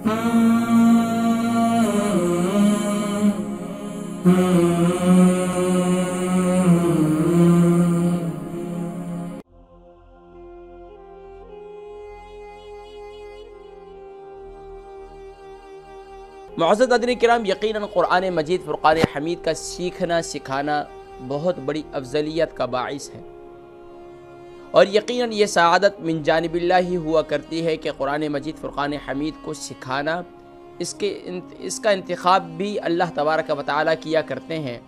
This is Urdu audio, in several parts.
معزز حاضرین کرام، یقیناً قرآن مجید فرقان حمید کا سیکھنا سکھانا بہت بڑی افضلیت کا باعث ہے، اور یقیناً یہ سعادت من جانب اللہ ہی ہوا کرتی ہے کہ قرآن مجید فرقان حمید کو سکھانا، اس کا انتخاب بھی اللہ تبارک و تعالیٰ کیا کرتے ہیں،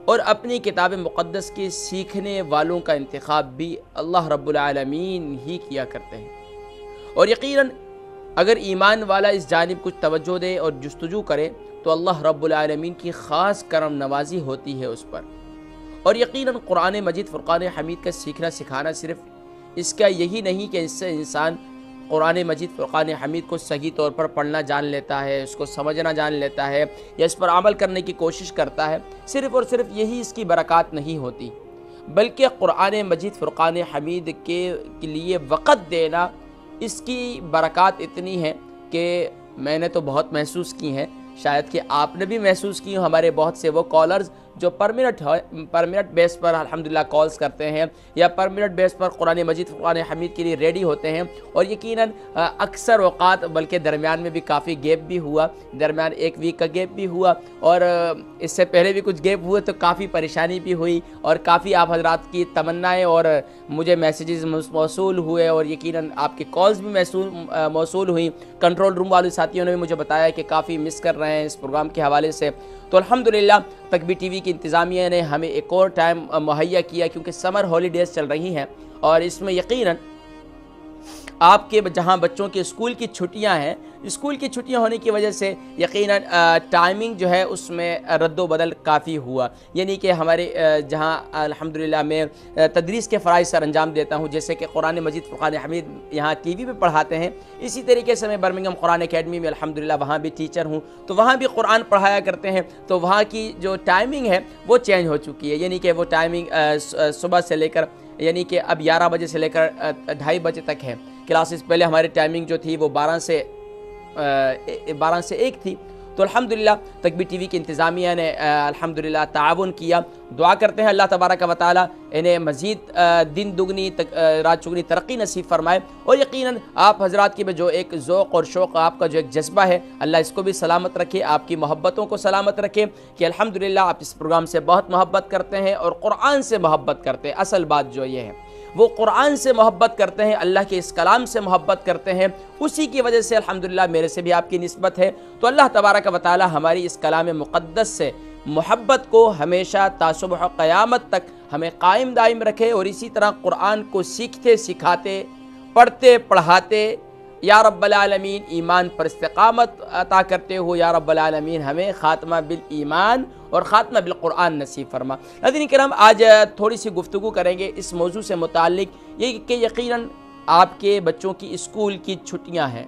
اور اپنی کتاب مقدس کے سیکھنے والوں کا انتخاب بھی اللہ رب العالمین ہی کیا کرتے ہیں۔ اور یقیناً اگر ایمان والا اس جانب کچھ توجہ دے اور جستجو کرے تو اللہ رب العالمین کی خاص کرم نوازی ہوتی ہے اس پر۔ اور یقیناً قرآن مجید فرقان حمید کا سیکھنا سکھانا صرف اس کا یہی نہیں کہ اس سے انسان قرآن مجید فرقان حمید کو صحیح طور پر پڑھنا جان لیتا ہے، اس کو سمجھنا جان لیتا ہے، یا اس پر عمل کرنے کی کوشش کرتا ہے، صرف اور صرف یہی اس کی برکات نہیں ہوتی، بلکہ قرآن مجید فرقان حمید کے لیے وقت دینا، اس کی برکات اتنی ہیں کہ میں نے تو بہت محسوس کی ہیں، شاید کہ آپ نے بھی محسوس کی ہوں۔ ہمارے بہت سے وہ کالرز جو پرمنٹ بیس پر الحمدللہ کالز کرتے ہیں، یا پرمنٹ بیس پر قرآن مجید فرقان حمید کے لیے ریڈی ہوتے ہیں، اور یقیناً اکثر اوقات بلکہ درمیان میں بھی کافی گیپ بھی ہوا، درمیان ایک ویک کا گیپ بھی ہوا، اور اس سے پہلے بھی کچھ گیپ ہوئے تو کافی پریشانی بھی ہوئی، اور کافی آپ حضرات کی تمنائیں اور مجھے میسیجز موصول ہوئے، اور یقیناً آپ کی کالز بھی موصول ہوئیں۔ کنٹرول روم والے ساتھیوں نے بھی مجھے بتایا کہ کافی مس کر رہے ہیں اس پروگرام کے حوالے سے، تو الحمدللہ تکبیر ٹی وی کی انتظامیہ نے ہمیں ایک اور ٹائم مہیا کیا، کیونکہ سمر ہالیڈیز چل رہی ہیں، اور اس میں یقیناً آپ کے جہاں بچوں کے اسکول کی چھٹیاں ہیں، اسکول کی چھٹیاں ہونے کی وجہ سے یقیناً ٹائمنگ جو ہے اس میں رد و بدل کافی ہوا، یعنی کہ ہمارے جہاں الحمدللہ میں تدریس کے فرائض سر انجام دیتا ہوں، جیسے کہ قرآن مجید فرقان حمید یہاں ٹی وی پہ پڑھاتے ہیں، اسی طریقے سے میں برمنگھم قرآن اکیڈمی میں الحمدللہ وہاں بھی ٹیچر ہوں، تو وہاں بھی قرآن پڑھایا کرتے ہیں، تو وہاں کی جو ٹائمنگ ہے وہ چینج ہو چکی ہے، یعنی کہ وہ ٹائمنگ صبح سے لے کر، یعنی کہ اب 11 بجے سے لے کر 2:30 بجے تک ہے کلاسز۔ پہلے ہماری ٹائمنگ جو تھی وہ 12 سے 1 تھی، تو الحمدللہ تکبیر ٹی وی کی انتظامیہ نے الحمدللہ تعاون کیا۔ دعا کرتے ہیں اللہ تبارک و تعالی انہیں مزید دن دگنی رات چگنی ترقی نصیب فرمائے، اور یقیناً آپ حضرات کی جو ایک ذوق اور شوق، آپ کا جو ایک جذبہ ہے، اللہ اس کو بھی سلامت رکھے، آپ کی محبتوں کو سلامت رکھے، کہ الحمدللہ آپ اس پروگرام سے بہت محبت کرتے ہیں اور قرآن سے محبت کرتے ہیں۔ اصل بات جو یہ ہے وہ قرآن سے محبت کرتے ہیں، اللہ کے اس کلام سے محبت کرتے ہیں، اسی کی وجہ سے الحمدللہ میرے سے بھی آپ کی نسبت ہے۔ تو اللہ تبارک و تعالی ہماری اس کلام مقدس سے محبت کو ہمیشہ تا صبح قیامت تک ہمیں قائم دائم رکھے، اور اسی طرح قرآن کو سیکھتے سکھاتے، پڑھتے پڑھاتے یا رب العالمین ایمان پر استقامت عطا کرتے ہو، یا رب العالمین ہمیں خاتمہ بالایمان اور خاتمہ بالقرآن نصیب فرما۔ ناظرین کرام، آج تھوڑی سی گفتگو کریں گے اس موضوع سے متعلق، یہ کہ یقیناً آپ کے بچوں کی اسکول کی چھٹیاں ہیں،